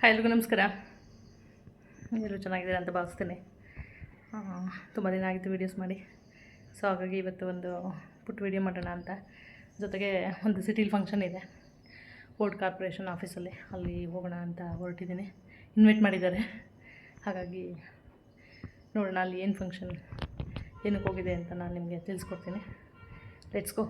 Hi ಎಲ್ರಿಗೂ ನಮಸ್ಕಾರ. ಎಲ್ಲರೂ ಚೆನ್ನಾಗಿದ್ದೀರಾ ಅಂತ ಭಾವಿಸ್ತೇನೆ. ತುಂಬ ದಿನ ಆಗಿತ್ತು ವೀಡಿಯೋಸ್ ಮಾಡಿ. ಸೊ ಹಾಗಾಗಿ ಇವತ್ತು ಒಂದು ಪುಟ್ಟ ವೀಡಿಯೋ ಮಾಡೋಣ ಅಂತ. ಜೊತೆಗೆ ಒಂದು ಸಿಟಿಲಿ ಫಂಕ್ಷನ್ ಇದೆ, ಪೋರ್ಟ್ ಕಾರ್ಪೊರೇಷನ್ ಆಫೀಸಲ್ಲಿ, ಅಲ್ಲಿ ಹೋಗೋಣ ಅಂತ ಹೊರಟಿದ್ದೀನಿ. ಇನ್ವೈಟ್ ಮಾಡಿದ್ದಾರೆ, ಹಾಗಾಗಿ ನೋಡೋಣ ಅಲ್ಲಿ ಏನು ಫಂಕ್ಷನ್, ಏನಕ್ಕೆ ಹೋಗಿದೆ ಅಂತ ನಾನು ನಿಮಗೆ ತಿಳಿಸ್ಕೊಡ್ತೀನಿ. Let's go.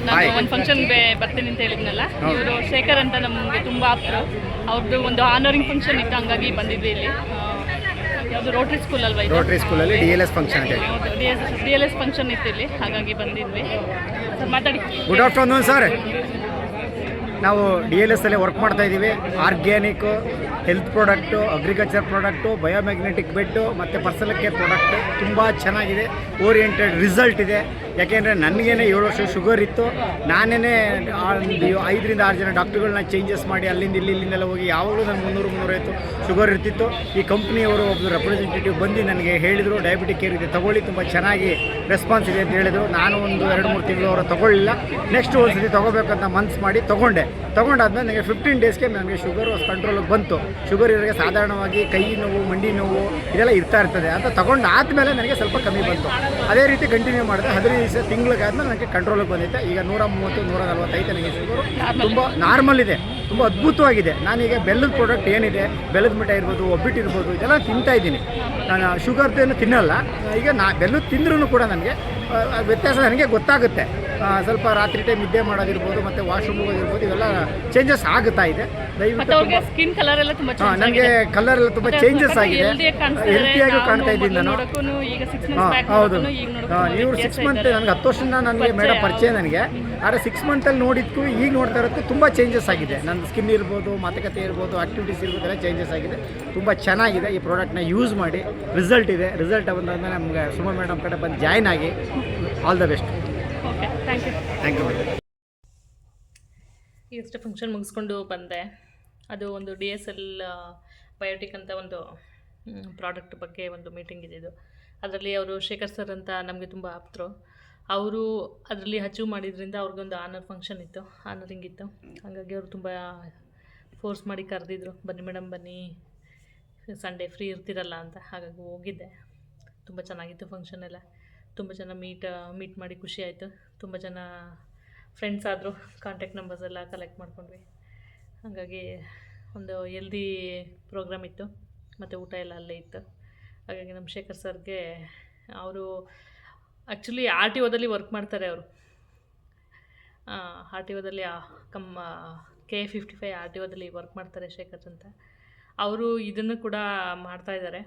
ನಾನು ಒಂದು ಫಂಕ್ಷನ್ಗೆ ಬರ್ತೀನಿ ಅಂತ ಹೇಳಿದ್ನಲ್ಲ, ಇವರು ಶೇಖರ್ ಅಂತ ನಮಗೆ ತುಂಬ ಆಪ್ತರು. ಅವ್ರದ್ದು ಒಂದು ಆನರಿಂಗ್ ಫಂಕ್ಷನ್ ಇತ್ತು, ಹಂಗಾಗಿ ಬಂದಿದ್ವಿ ಇಲ್ಲಿ. ಯಾವುದು ರೋಟ್ರಿ ಸ್ಕೂಲ್ ಅಲ್ವಾ? ರೋಟ್ರಿ ಸ್ಕೂಲಲ್ಲಿ DLS ಫಂಕ್ಷನ್ ಇದೆ. ಹೌದು, DLS ಫಂಕ್ಷನ್ ಇತ್ತು ಇಲ್ಲಿ, ಹಾಗಾಗಿ ಬಂದಿದ್ವಿ. ಸರ್ ಮಾತಾಡಿ. Good afternoon sir. ನಾವು DLS ಅಲ್ಲಿ ವರ್ಕ್ ಮಾಡ್ತಾ ಇದ್ದೀವಿ. Organic, health product, agriculture product, biomagnetic bed ಮತ್ತು ಪರ್ಸನಲ್ ಕೇರ್ ಪ್ರಾಡಕ್ಟ್ ತುಂಬ ಚೆನ್ನಾಗಿದೆ. ಓರಿಯೆಂಟೆಡ್ ರಿಸಲ್ಟ್ ಇದೆ. ಯಾಕೆಂದರೆ ನನಗೇನೆ 7 ವರ್ಷ ಶುಗರ್ ಇತ್ತು. ನಾನೇ 5ರಿಂದ 6 ಜನ ಡಾಕ್ಟ್ರುಗಳನ್ನ ಚೇಂಜಸ್ ಮಾಡಿ ಅಲ್ಲಿಂದ ಇಲ್ಲಿಂದೆಲ್ಲ ಹೋಗಿ ಯಾವಾಗಲೂ ನಾನು 300-350 ಶುಗರ್ ಇರ್ತಿತ್ತು. ಈ ಕಂಪ್ನಿಯವರು ಒಬ್ಬರು ರೆಪ್ರೆಸೆಂಟೇಟಿವ್ ಬಂದು ನನಗೆ ಹೇಳಿದರು, ಡಯಾಬಿಟಿಕ್ ಕೇರ್ ಇದೆ ತೊಗೊಳ್ಳಿ, ತುಂಬ ಚೆನ್ನಾಗಿ ರೆಸ್ಪಾನ್ಸ್ ಇದೆ ಅಂತ ಹೇಳಿದರು. ನಾನು ಒಂದು 2-3 ತಿಂಗಳು ಅವರು ತೊಗೊಳ್ಳಿಲ್ಲ. ನೆಕ್ಸ್ಟ್ ಒಂದು ಸತಿ ತೊಗೋಬೇಕಂತ ಮನ್ಸು ಮಾಡಿ ತೊಗೊಂಡಾದ್ಮೇಲೆ ನನಗೆ 15 ಡೇಸ್ಗೆ ನನಗೆ ಶುಗರು ಕಂಟ್ರೋಲಿಗೆ ಬಂತು. ಶುಗರ್ ಇರೋರಿಗೆ ಸಾಧಾರಣವಾಗಿ ಕೈ ನೋವು, ಮಂಡಿ ನೋವು ಇದೆಲ್ಲ ಇರ್ತದೆ ಅಂತ ತೊಗೊಂಡಾದ್ಮೇಲೆ ನನಗೆ ಸ್ವಲ್ಪ ಕಮ್ಮಿ ಬಂತು. ಅದೇ ರೀತಿ ಕಂಟಿನ್ಯೂ ಮಾಡಿದೆ. 15 ದಿವಸ ತಿಂಗಳಿಗಾದ್ಮೇಲೆ ನನಗೆ ಕಂಟ್ರೋಲಿಗೆ ಬಂದಿತ್ತು. ಈಗ 130-140 ನನಗೆ ಶುಗರು ತುಂಬ ನಾರ್ಮಲ್ ಇದೆ, ತುಂಬ ಅದ್ಭುತವಾಗಿದೆ. ನಾನೀಗ ಬೆಲ್ಲದ ಪ್ರಾಡಕ್ಟ್ ಏನಿದೆ, ಬೆಲ್ಲದ ಮಿಠಾಯಿ ಇರ್ಬೋದು, ಒಬ್ಬಿಟ್ಟು ಇರ್ಬೋದು, ಇದೆಲ್ಲ ತಿಂತಾಯಿದ್ದೀನಿ. ನಾನು ಶುಗರ್ದೇನು ತಿನ್ನಲ್ಲ. ಈಗ ಬೆಲ್ಲದ ತಿಂದ್ರೂ ಕೂಡ ನನಗೆ ವ್ಯತ್ಯಾಸ ನನಗೆ ಗೊತ್ತಾಗುತ್ತೆ. ಸ್ವಲ್ಪ ರಾತ್ರಿ ಟೈಮ್ ನಿದ್ದೆ ಮಾಡೋದಿರ್ಬೋದು, ಮತ್ತು ವಾಶ್ರೂಮ್ ಹೋಗೋದಿರ್ಬೋದು, ಇವೆಲ್ಲ ಚೇಂಜಸ್ ಆಗುತ್ತಾ ಇದೆ. ದಯವಿಟ್ಟು ಸ್ಕಿನ್ ಕಲರ್ ಎಲ್ಲ ತುಂಬ ನನಗೆ ಕಲರ್ ಎಲ್ಲ ತುಂಬ ಚೇಂಜಸ್ ಆಗಿದೆ. ಹೆಲ್ತಿಯಾಗಿ ಕಾಣ್ತಾ ಇದ್ದೀನಿ ನಾನು. ಹೌದು, ನೀವು 6 ಮಂತ್, ನನಗೆ 10 ವರ್ಷದಿಂದ ನನಗೆ ಮೇಡಮ್ ಪರಿಚಯ ನನಗೆ. ಆದರೆ 6 ಮಂತಲ್ಲಿ ನೋಡಿದ್ದಕ್ಕೂ ಈಗ ನೋಡ್ತಾ ಇರೋದಕ್ಕೂ ತುಂಬ ಚೇಂಜಸ್ ಆಗಿದೆ. ನನ್ನ ಸ್ಕಿನ್ ಇರ್ಬೋದು, ಮಾತುಕತೆ ಇರ್ಬೋದು, ಆಕ್ಟಿವಿಟೀಸ್ ಇರ್ಬೋದು, ಎಲ್ಲ ಚೇಂಜಸ್ ಆಗಿದೆ. ತುಂಬ ಚೆನ್ನಾಗಿದೆ. ಈ ಪ್ರಾಡಕ್ಟ್ನ ಯೂಸ್ ಮಾಡಿ, ರಿಸಲ್ಟ್ ಇದೆ. ರಿಸಲ್ಟ್ ಬಂದಾದ್ಮೇಲೆ ನಮಗೆ ಸುಮಾ ಮೇಡಮ್ ಕಡೆ ಬಂದು ಜಾಯ್ನ್ ಆಗಿ. All the best. Okay, thank you. ಈಗಷ್ಟೇ ಫಂಕ್ಷನ್ ಮುಗಿಸ್ಕೊಂಡು ಬಂದೆ. ಅದು ಒಂದು DSL ಬಯೋಟಿಕ್ ಅಂತ ಒಂದು ಪ್ರಾಡಕ್ಟ್ ಬಗ್ಗೆ ಒಂದು ಮೀಟಿಂಗ್ ಇದ್ದಿದ್ದು. ಅದರಲ್ಲಿ ಅವರು ಶೇಖರ್ ಸರ್ ಅಂತ ನಮಗೆ ತುಂಬ ಆಪ್ತರು. ಅವರು ಅದರಲ್ಲಿ ಅಚೀವ್ ಮಾಡಿದ್ರಿಂದ ಅವ್ರಿಗೊಂದು ಫಂಕ್ಷನ್ ಇತ್ತು, ಆನರಿಂಗ್ ಇತ್ತು. ಹಾಗಾಗಿ ಅವರು ತುಂಬ ಫೋರ್ಸ್ ಮಾಡಿ ಕರೆದಿದ್ರು, ಬನ್ನಿ ಮೇಡಮ್ ಬನ್ನಿ, ಸಂಡೇ ಫ್ರೀ ಇರ್ತಿರಲ್ಲ ಅಂತ. ಹಾಗಾಗಿ ಹೋಗಿದ್ದೆ. ತುಂಬ ಚೆನ್ನಾಗಿತ್ತು ಫಂಕ್ಷನ್ ಎಲ್ಲ. ತುಂಬ ಜನ ಮೀಟ್ ಮಾಡಿ ಖುಷಿ ಆಯಿತು. ತುಂಬ ಜನ ಫ್ರೆಂಡ್ಸ್ ಆದರು. ಕಾಂಟ್ಯಾಕ್ಟ್ ನಂಬರ್ಸ್ ಎಲ್ಲ ಕಲೆಕ್ಟ್ ಮಾಡ್ಕೊಂಡ್ವಿ. ಹಾಗಾಗಿ ಒಂದು ಹೆಲ್ದಿ ಪ್ರೋಗ್ರಾಮ್ ಇತ್ತು, ಮತ್ತು ಊಟ ಎಲ್ಲ ಅಲ್ಲೇ ಇತ್ತು. ಹಾಗಾಗಿ ನಮ್ಮ ಶೇಖರ್ ಸರ್ಗೆ, ಅವರು ಆ್ಯಕ್ಚುಲಿ RTOದಲ್ಲಿ ವರ್ಕ್ ಮಾಡ್ತಾರೆ. ಅವರು RTOದಲ್ಲಿ K55 RTOದಲ್ಲಿ ವರ್ಕ್ ಮಾಡ್ತಾರೆ ಶೇಖರ್ ಅಂತ. ಅವರು ಇದನ್ನು ಕೂಡ ಮಾಡ್ತಾಯಿದ್ದಾರೆ.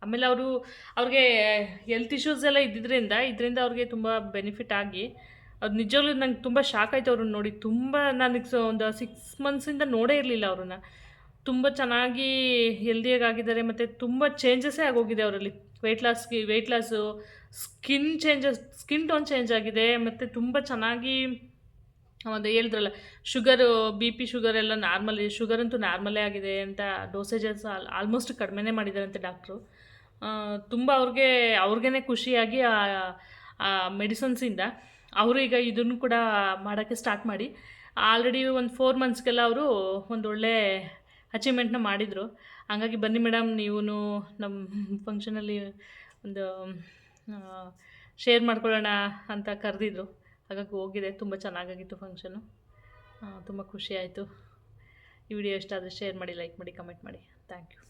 ಆಮೇಲೆ ಅವ್ರಿಗೆ ಹೆಲ್ತ್ ಇಶ್ಯೂಸ್ ಎಲ್ಲ ಇದರಿಂದ ಅವ್ರಿಗೆ ತುಂಬ ಬೆನಿಫಿಟ್ ಆಗಿ, ಅದು ನಿಜವಾಗ್ಲೂ ನಂಗೆ ತುಂಬ ಶಾಕ್ ಆಯಿತು ಅವ್ರನ್ನ ನೋಡಿ. ತುಂಬ ನನಗೆ ಒಂದು 6 ಮಂತ್ಸಿಂದ ನೋಡೇ ಇರಲಿಲ್ಲ ಅವ್ರನ್ನ. ತುಂಬ ಚೆನ್ನಾಗಿ ಹೆಲ್ದಿಯಾಗಿ ಆಗಿದ್ದಾರೆ, ಮತ್ತು ತುಂಬ ಚೇಂಜಸ್ಸೇ ಆಗೋಗಿದೆ ಅವರಲ್ಲಿ. Weight loss, skin tone change ಆಗಿದೆ, ಮತ್ತು ತುಂಬ ಚೆನ್ನಾಗಿ ಒಂದು ಹೇಳಿದ್ರಲ್ಲ, BP ಶುಗರ್ ಎಲ್ಲ ನಾರ್ಮಲ್, ಶುಗರ್ ಅಂತೂ ನಾರ್ಮಲೇ ಆಗಿದೆ ಅಂತ. ಡೋಸೇಜಸ್ ಆಲ್ಮೋಸ್ಟ್ ಕಡಿಮೆನೇ ಮಾಡಿದ್ದಾರಂತೆ ಡಾಕ್ಟ್ರು. ತುಂಬ ಅವ್ರಿಗೇ ಖುಷಿಯಾಗಿ ಆ ಮೆಡಿಸನ್ಸಿಂದ ಅವರು ಈಗ ಇದನ್ನು ಕೂಡ ಮಾಡೋಕ್ಕೆ ಸ್ಟಾರ್ಟ್ ಮಾಡಿ ಆಲ್ರೆಡಿ ಒಂದು 4 ಮಂತ್ಸ್ಗೆಲ್ಲ ಅವರು ಒಂದು ಒಳ್ಳೆ ಅಚೀವ್ಮೆಂಟ್ನ ಮಾಡಿದರು. ಹಾಗಾಗಿ ಬನ್ನಿ ಮೇಡಮ್, ನೀವು ನಮ್ಮ ಫಂಕ್ಷನಲ್ಲಿ ಒಂದು ಶೇರ್ ಮಾಡ್ಕೊಳ್ಳೋಣ ಅಂತ ಕರೆದಿದ್ರು. ಹಾಗಾಗಿ ಹೋಗಿದೆ. ತುಂಬ ಚೆನ್ನಾಗಾಗಿತ್ತು ಫಂಕ್ಷನು. ತುಂಬ ಖುಷಿ ಆಯಿತು. ಈ ವಿಡಿಯೋ ಇಷ್ಟ ಆದರೆ ಶೇರ್ ಮಾಡಿ, ಲೈಕ್ ಮಾಡಿ, ಕಮೆಂಟ್ ಮಾಡಿ. Thank you.